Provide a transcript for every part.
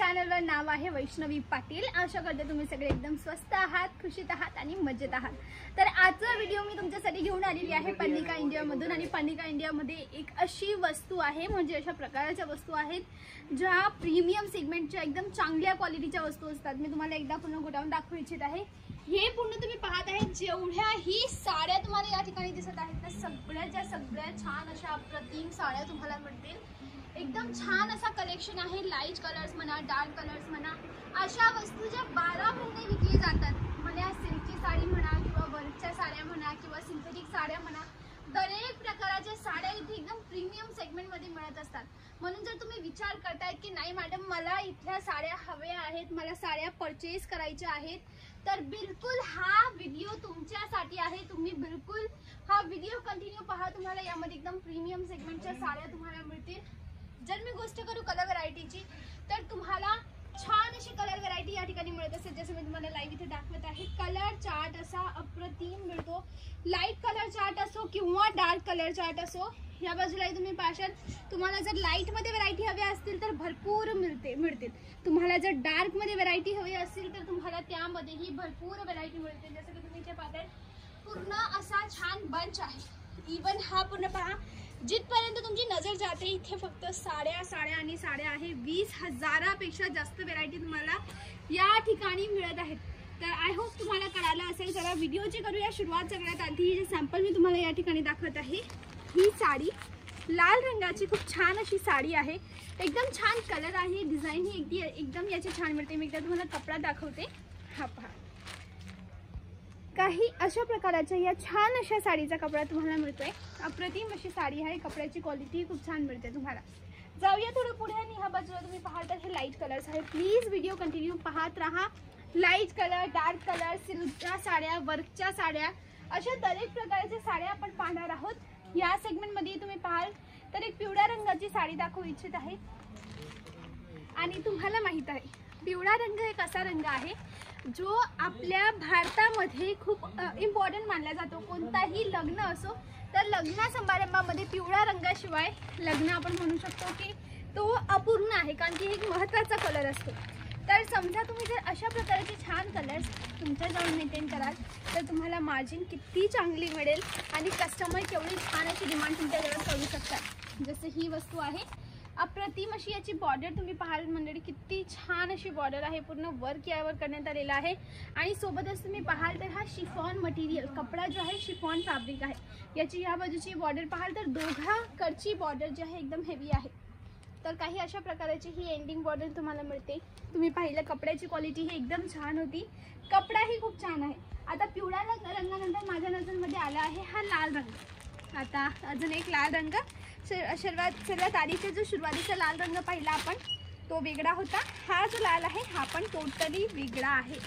चॅनलवर नाव आहे वैष्णवी पाटील। आशा करते तुम्ही सगळे एकदम स्वस्त आहात, खुशीत आहात आणि मजेत आहात। तर आजचा व्हिडिओ मी तुमच्यासाठी घेऊन आलेली आहे पर्णिका इंडिया मधून। आणि पर्णिका इंडिया मध्ये एक अशी वस्तू आहे, म्हणजे अशा प्रकारच्या वस्तू आहेत ज्या प्रीमियम सेगमेंटच्या एकदम चांगल्या क्वालिटीच्या वस्तू असतात। मी तुम्हाला एकदा पूर्ण गोडाऊन दाखवू इच्छित आहे। हे पूर्ण तुम्ही पाहत आहे जेवढ्या ही साड्या तुम्हाला या ठिकाणी दिसत आहेत ना, सगळ्या छान अशा अप्रतिम साड्या तुम्हाला मिळतील। एकदम छान असा कलेक्शन आहे। लाईट कलर्स म्हणा, डार्क कलर्स म्हणा, अशा वस्तू ज्या 12 महिने विकली जातात। म्हणजे सिल्कची साडी म्हणा किंवा वर्कच्या साड्या म्हणा किंवा सिंथेटिक साड्या म्हणा, दरेक प्रकारच्या साड्या इथे एकदम प्रीमियम सेगमेंट मध्ये मिळत असतात। म्हणून जर तुम्ही विचार करताय की नाही मॅडम मला इथल्या साड्या हव्या आहेत, मला साड्या परचेस करायच्या आहेत, तर बिलकुल हा व्हिडिओ तुमच्यासाठी आहे। तुम्ही बिलकुल हा व्हिडिओ कंटिन्यू पहा, तुम्हाला यामध्ये एकदम प्रीमियम सेगमेंटच्या साड्या तुम्हाला मिळतील। जर मी गोष्ट करू कलर व्हरायटीची, तर तुम्हाला छान अशी कलर व्हरायटी या ठिकाणी मिळत असते। जसं मी तुम्हाला लाईव्ह इथे दाखवत आहे, कलर चार्ट असा अप्रतिम मिळतो। लाईट कलर चार्ट असो किंवा डार्क कलर चार्ट असो, या बाजूलाही तुम्ही पाहशाल। तुम्हाला जर लाईट मध्ये व्हरायटी हवी असतील तर भरपूर मिळतील। तुम्हाला जर डार्क मध्ये व्हरायटी हवी असेल तर तुम्हाला त्यामध्येही भरपूर व्हरायटी मिळते। जसं की तुम्ही इथे पाहताय पूर्ण असा छान बंच आहे। इवन हा पूर्ण पहा, जिथपर्यंत तुमची नजर जाते इथे फक्त साड्या आणि साड्या आहे। 20,000पेक्षा जास्त व्हरायटी तुम्हाला या ठिकाणी मिळत आहेत। तर आय होप तुम्हाला कळालं असेल। चला व्हिडिओची करूया सुरुवात। सगळ्यात आधी जे सॅम्पल मी तुम्हाला या ठिकाणी दाखवत आहे, ही साडी लाल रंगाची खूप छान अशी साडी आहे। एकदम छान कलर आहे, डिझाईन ही एकदम याची छान मिळते। मी एकदा तुम्हाला कपडा दाखवते, हा पहा। काही अशा प्रकारच्या या छान अशा साडीचा कपडा तुम्हाला मिळतोय। अप्रतिम अशी साडी आहे, कपड्याची क्वालिटी खूप छान मिळते तुम्हाला। जाऊया थोडं पुढे आणि ह्या बाजूला तुम्ही पाहता हे लाईट कलर्स आहेत। प्लीज व्हिडिओ कंटिन्यू पाहत राहा। लाईट कलर, डार्क कलर, सिल्कच्या साड्या, वर्कच्या साड्या, अशा दरेक प्रकारच्या साड्या आपण पाहणार आहोत। या सेगमेंटमध्ये तुम्ही पाहाल तर एक पिवळ्या रंगाची साडी दाखवू इच्छित आहे। आणि तुम्हाला माहित आहे पिवळा रंग एक असा रंग आहे जो आपल्या भारतामध्ये खूप इम्पॉर्टंट मानला जातो। कोणताही लग्न असो तर लग्न समारंभामध्ये पिवळ्या रंगाशिवाय लग्न आपण म्हणू शकतो की तो अपूर्ण आहे, कारण की एक महत्त्वाचा कलर असतो। तर समजा तुम्ही जर अशा प्रकारचे छान कलर्स तुमच्याजवळ मेंटेन कराल तर तुम्हाला मार्जिन किती चांगली मिळेल आणि कस्टमर केवढी छान अशी डिमांड तुमच्याजवळ करू शकतात। जसं ही वस्तू आहे, अप्रतिम अशी याची बॉर्डर तुम्ही पाहाल मंडळी, किती छान अशी बॉर्डर आहे। पूर्ण वर्क यावर करण्यात आलेला आहे। आणि सोबतच तुम्ही पाहाल तर हा शिफॉन मटेरियल कपडा जो आहे, शिफॉन फॅब्रिक आहे। याची या बाजूची बॉर्डर पाहाल तर दोघांकडची बॉर्डर जी आहे एकदम हेवी आहे। तर काही अशा प्रकारची ही एंडिंग बॉर्डर तुम्हाला मिळते। तुम्ही पाहिलं कपड्याची क्वालिटी ही एकदम छान होती, कपडाही खूप छान आहे। आता पिवळ्या रंगानंतर माझ्या नजरेमध्ये आला आहे हा लाल रंग। आता अजून एक लाल रंग, सर्वात आधीचा जो सुरुवातीचा लाल रंग पाहिला आपण तो वेगळा होता। हा जो लाल आहे हा पण टोटली वेगळा आहे।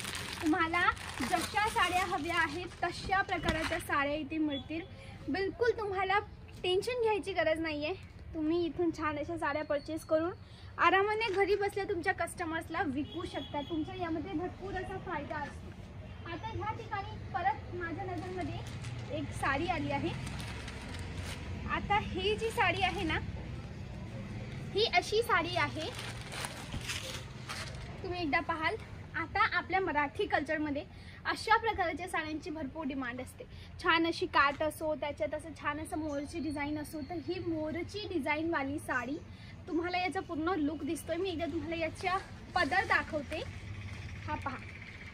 तुम्हाला जशा साड्या हव्या आहेत तशा प्रकारच्या साड्या इथे मिळतील। बिलकुल तुम्हाला टेन्शन घ्यायची गरज नाही आहे। तुम्ही इथून छान अशा साड्या परचेस करून आरामाने घरी बसल्या तुमच्या कस्टमर्सला विकू शकता। तुमचा यामध्ये भरपूर असा फायदा असतो। आता ह्या ठिकाणी परत माझ्या नजरेमध्ये एक साडी आली आहे। आता ही जी साडी आहे ना, ही अशी साडी आहे, तुम्ही एकदा पाहाल। आता आपल्या मराठी कल्चरमध्ये अशा प्रकारच्या साड्यांची भरपूर डिमांड असते। छान अशी काठ असो, त्याच्यात असं छान असं मोरची डिझाईन असो, तर ही मोरची डिझाईनवाली साडी तुम्हाला याचा पूर्ण लुक दिसतोय। मी एकदा तुम्हाला याच्या पदर दाखवते, हा पहा,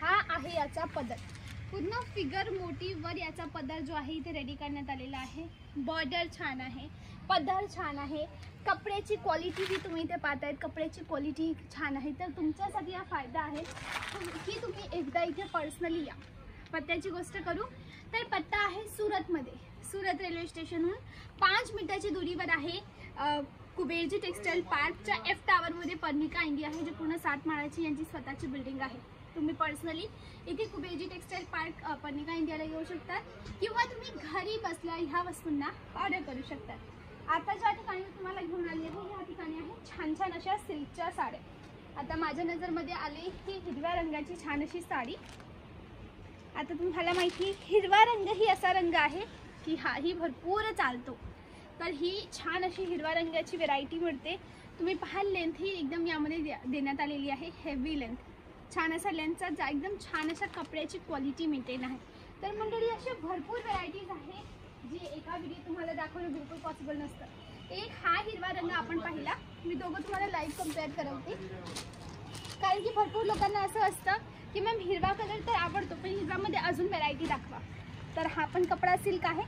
हा आहे याचा पदर। पूर्ण फिगर मोटिव्हवर याचा पदर जो आहे इथे रेडी करण्यात आलेला आहे। बॉर्डर छान आहे, पदर छान आहे, कपड्याची क्वालिटी ही तुम्ही इथे पाहतायत, कपड्याची क्वालिटी छान आहे। तर तुमच्यासाठी हा फायदा आहे की तुम्ही एकदा इथे पर्सनली या। पत्त्याची गोष्ट करू तर पत्ता आहे सुरतमध्ये। सुरत रेल्वे स्टेशनहून 5 मिनिटाची दूरीवर आहे। कुबेरजी टेक्सटाईल पार्कच्या F टावरमध्ये पर्णिका इंडिया आहे, जी पूर्ण 7 माळाची यांची स्वतःची बिल्डिंग आहे। तुम्ही पर्सनली इथे कुबेरजी टेक्सटाईल पार्क पर्णिका इंडियाला येऊ शकता किंवा तुम्ही घरी बसल्या ह्या वस्तूंना ऑर्डर करू शकता। आता ज्या ठिकाणी तुम्हाला घेऊन आली आहे या ठिकाणी आहे छान अशा सिल्कच्या साड्या। आता माझ्या नजरमध्ये आली ही हिरव्या रंगाची छान अशी साडी। आता तुम्हाला माहिती हिरवा रंग ही असा रंग आहे की हाही भरपूर चालतो। तर ही छान अशी हिरवा रंगाची व्हरायटी मिळते। तुम्ही पाहाल लेंथ ही एकदम यामध्ये देण्यात आलेली आहे, हेवी लेंथ, छान असा लेंथचा एकदम छान अशा कपड्याची क्वालिटी मेंटेन आहे. तर मंडळी असे भरपूर व्हरायटीज आहे जी एका व्हिडिओ तुम्हाला दाखवणं बिलकुल पॉसिबल नसतं. एक हा हिरवा रंग आपण पाहिला, मी दोघं तुम्हाला लाईव्ह कम्पेअर करवते, कारण की भरपूर लोकांना असं असतं की मॅम हिरवा कलर तर आवडतो पण हिरवामध्ये अजून व्हरायटी दाखवा. तर हा पण कपडा सिल्क आहे,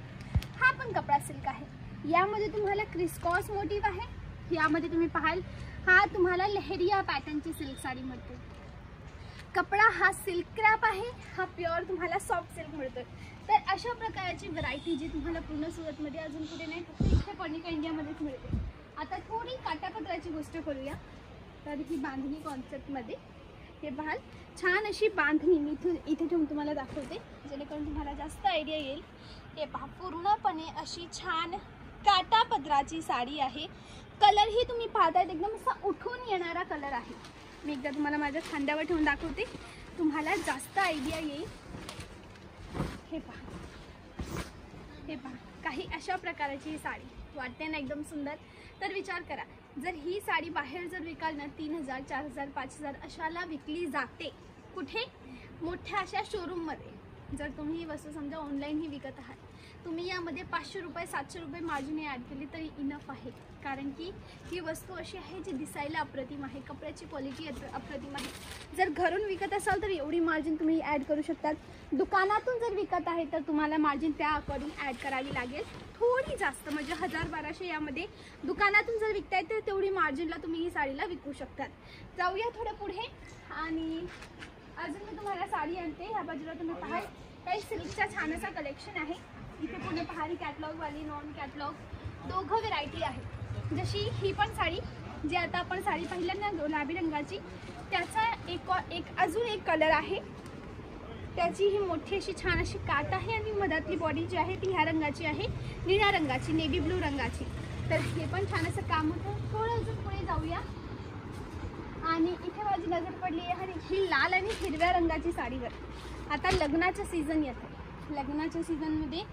हा पण कपडा सिल्क आहे. यामध्ये तुम्हाला क्रिसक्रॉस मोटिव्ह आहे. यामध्ये तुम्ही पाहाल हा तुम्हाला लहरिया पॅटर्नची सिल्क साडी मिळते. कपडा हा सिल्क क्रॅप आहे, हा प्युअर तुम्हाला सॉफ्ट सिल्क मिळतो. तर अशा प्रकारची व्हरायटी जी तुम्हाला पूर्ण सुरतमध्ये अजून कुठे नाही, फक्त इथे पर्णिका इंडियामध्येच मिळते. आता थोडी काटापत्राची गोष्ट करूया. तर ही बांधणी कॉन्सेप्टमध्ये हे पाहाल छान अशी बांधणी मी इथे ठेवून तुम्हाला दाखवते जेणेकरून तुम्हाला जास्त आयडिया येईल. हे पहा पूर्णपणे अशी छान काटापत्राची साडी आहे. कलर ही तुम्ही पाहतायत एकदम असा उठून येणारा कलर आहे. मी एकदा तुम्हाला माझ्या खांद्यावर ठेवून दाखवते, तुम्हाला जास्त आयडिया येईल. हे पहा, हे पहा, काही अशा प्रकारची साडी वाटते ना एकदम सुंदर. तर विचार करा, जर ही साडी बाहेर जर विकाल ना 3000, 4000, 5000 अशाला विकली जाते. कुठे? मोठ्या अशा शोरूममध्ये. जर तुम्ही ही वस्तू समजा ऑनलाईन ही विकत आहात, तुम्ही यामध्ये 500 रुपये 700 रुपये मार्जिन ॲड केली तरी इनफ आहे. कारण की ही वस्तू अशी आहे जी दिसायला अप्रतिम आहे, कपड्याची क्वालिटी अप्रतिम आहे. जर घरून विकत असाल तर एवढी मार्जिन तुम्ही ॲड करू शकतात. दुकानातून जर विकत आहे तर तुम्हाला मार्जिन त्या अकॉर्डिंग ॲड करावी लागेल, थोडी जास्त, म्हणजे 1000-1200 यामध्ये. दुकानातून जर विकताय तर तेवढी मार्जिनला तुम्ही ही साडीला विकू शकतात. जाऊया थोडं पुढे आणि अजून मी तुम्हाला साडी आणते. ह्या बाजूला तुम्ही पाहाल काही सिल्कचा छान असा कलेक्शन आहे. इथे पुढे पहारी कॅटलॉगवाली, नॉन कॅटलॉग दोघं व्हरायटी आहे. जशी ही पण साडी जी आता आपण साडी पाहिलं ना गुलाबी रंगाची, त्याचा एक अजून एक कलर आहे. त्याची ही मोठी अशी छान अशी काट आहे आणि मधातली बॉडी जी आहे ती ह्या रंगाची आहे, निळ्या रंगाची, नेव्ही ब्लू रंगाची. तर हे पण छान असं काम होतं. थोडं अजून पुढे जाऊया आणि इथे माझी नजर पडली आहे ही लाल आणि हिरव्या रंगाची साडीवर. आता लग्नाचं सीझन येतं, लग्नाच्या सीझनमध्ये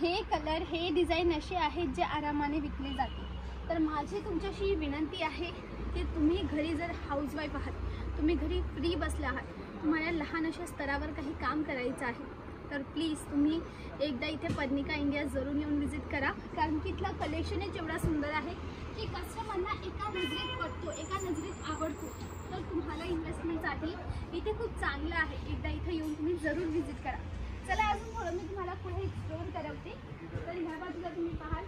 हे कलर, हे डिझाईन असे आहेत जे आरामाने विकले जाते. तर माझी तुमच्याशी विनंती आहे की तुम्ही घरी जर हाऊसवाईफ आहात, तुम्ही घरी फ्री बसला आहात, तुम्हाला लहान अशा स्तरावर काही काम करायचं आहे, तर प्लीज तुम्ही एकदा इथे पर्णिका इंडिया जरूर येऊन व्हिजिट करा. कारण की इथला कलेक्शनच एवढा सुंदर आहे की कस्टमरला एका नजरेत पडतो, एका नजरेत आवडतो. तर तुम्हाला इन्व्हेस्टमेंटसाठी इथे खूप चांगलं आहे. एकदा इथे येऊन तुम्ही जरूर व्हिजिट करा. चला अजून थोडं मी तुम्हाला पुढे एक्सप्लोर करवते. तर ह्या बाजूला तुम्ही पाहाल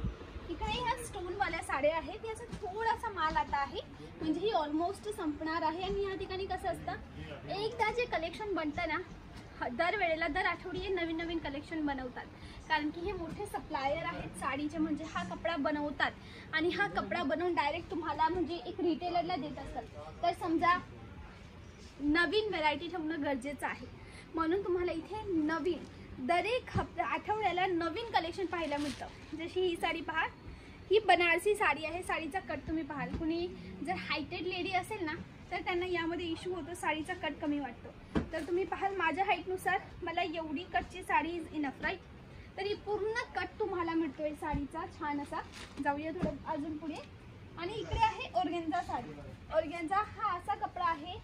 इकडे ह्या स्टोनवाल्या साड्या आहेत. याचा थोडासा माल आता आहे, म्हणजे ही ऑलमोस्ट संपणार आहे. आणि या ठिकाणी कसं असतं, एकदा जे कलेक्शन बनतं ना, दरवेळेला दर आठवडी नवीन नवीन कलेक्शन बनवतात. कारण की हे मोठे सप्लायर आहेत साडीचे, म्हणजे हा कपडा बनवतात आणि हा कपडा बनवून डायरेक्ट तुम्हाला म्हणजे एक रिटेलरला देत असतात. तर समजा नवीन व्हरायटी ठेवणं गरजेचं आहे, म्हणून तुम्हाला इथे नवीन दरेक आठवड्याला नवीन कलेक्शन पाहायला मिळतं. जशी ही साडी पहा, ही बनारसी साडी आहे. साडीचा कट तुम्ही पाहाल, कुणी जर हायटेड लेडी असेल ना तर त्यांना यामध्ये इश्यू होतो, साडीचा कट कमी वाटतो. तर तुम्ही पाहाल माझ्या हाईटनुसार मला एवढी कटची साडी इज इनफ, राईट. तर ही पूर्ण कट तुम्हाला मिळतोय साडीचा छान असा. जाऊया थोडं अजून पुढे आणि इकडे आहे ऑर्गेन्झा साडी. ऑर्गेन्झा हा असा कपडा आहे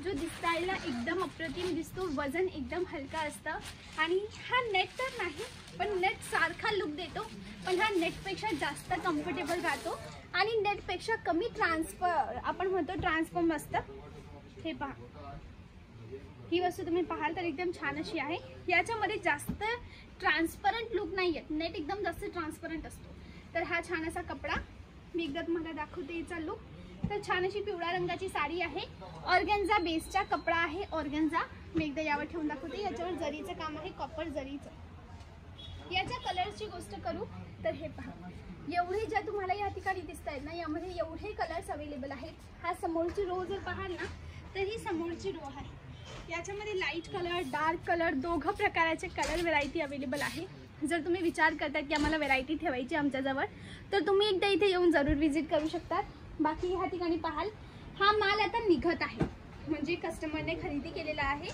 जो दिसायला एकदम अप्रतिम दिसतो, वजन एकदम हलका असतं आणि हा नेट तर नाही पण नेट सारखा लुक देतो, पण हा नेटपेक्षा जास्त कम्फर्टेबल राहतो आणि नेटपेक्षा कमी आपण म्हणतो ट्रान्सफॉर्म असतं. हे पहा, ही वस्तू तुम्ही पाहाल तर एकदम छान अशी आहे. याच्यामध्ये जास्त ट्रान्सपरंट लुक नाही आहे, नेट एकदम जास्त ट्रान्सपरंट असतो. तर हा छान असा कपडा मी एकदा तुम्हाला दाखवते याचा लुक. तर छान अशी पिवळ्या रंगाची साडी आहे, ऑर्गेन्झा बेसचा कपडा आहे. ऑर्गेन्झा मी एकदा यावर ठेवून दाखवते. याच्यावर जरीचं काम आहे, कॉपर जरीचं. याच्या कलर्सची गोष्ट करू तर हे पहा, एवढे ज्या तुम्हाला या ठिकाणी दिसत आहेत ना, यामध्ये एवढे कलर्स अवेलेबल आहेत. हा समोरची रो जर पाहाल ना तर ही समोरची रो आहे. याच्यामध्ये लाईट कलर, डार्क कलर दोघं प्रकारचे कलर व्हरायटी अवेलेबल आहे. जर तुम्ही विचार करता की आम्हाला व्हरायटी ठेवायची आमच्याजवळ, तर तुम्ही एकदा इथे येऊन जरूर व्हिजिट करू शकता. बाकी ह्या ठिकाणी पाहाल हा माल आता निघत आहे, म्हणजे कस्टमरने खरेदी केलेला आहे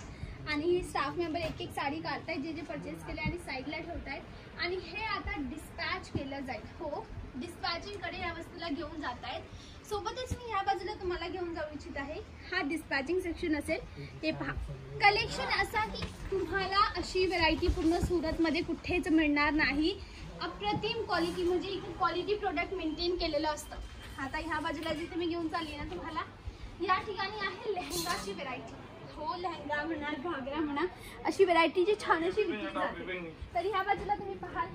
आणि स्टाफ मेंबर एक एक साडी काढतायत, जे जे परचेस केले आणि साईडला ठेवतायत आणि हे आता डिस्पॅच केलं जाईल. हो, डिस्पॅचिंग कडे या वस्तूला घेऊन जात आहेत। सोबतच मी ह्या बाजूला तुम्हाला घेऊन जाऊ इच्छित आहे, हा डिस्पॅचिंग सेक्शन असेल। हे पहा, कलेक्शन असा की तुम्हाला अशी व्हरायटी पूर्ण सुरतमध्ये कुठेच मिळणार नाही। अप्रतिम क्वालिटी, म्हणजे इथे क्वालिटी प्रोडक्ट मेंटेन केलेलं असतं। आता ह्या बाजूला जिथे मी घेऊन चालली ना तुम्हाला, या ठिकाणी आहे लेहंगाची व्हरायटी। हो, लेहंगा म्हणा, घागरा म्हणा, अशी व्हरायटीची छान अशी विकली जाते। तर ह्या बाजूला तुम्ही पाहाल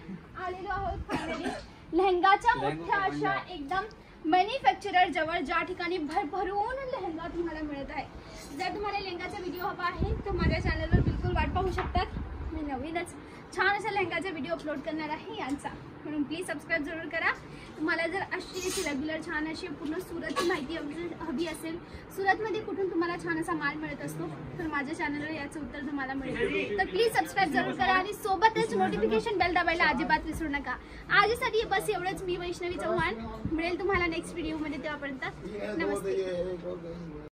आलेलो आहोत फायनली लेहंगाच्या मोठ्या अशा एकदम मॅन्युफॅक्चरर जवळ, ज्या ठिकाणी भरभरून लेहंगा तुम्हाला मिळत आहे। जर तुम्हाला लेहंगाचा व्हिडिओ हवा आहे तर माझ्या चॅनलवर बिलकुल वाट पाहू शकतात। मी नवीनच छान असा लेहंगाचा व्हिडिओ अपलोड करणार आहे यांचा, म्हणून प्लीज सबस्क्राईब जरूर करा। तुम्हाला जर अशी रेग्युलर छान अशी पूर्ण सुरतची माहिती हवी असेल, सुरतमध्ये कुठून तुम्हाला छान असा माल मिळत असतो, तर माझ्या चॅनलवर याचं उत्तर तुम्हाला मिळेल। तर प्लीज सबस्क्राईब जरूर करा आणि सोबतच नोटिफिकेशन बेल दाबायला अजिबात विसरू नका। आजसाठी बस एवढंच। मी वैष्णवी चव्हाण, मिळेल तुम्हाला नेक्स्ट व्हिडिओमध्ये, तेव्हापर्यंत नमस्ते।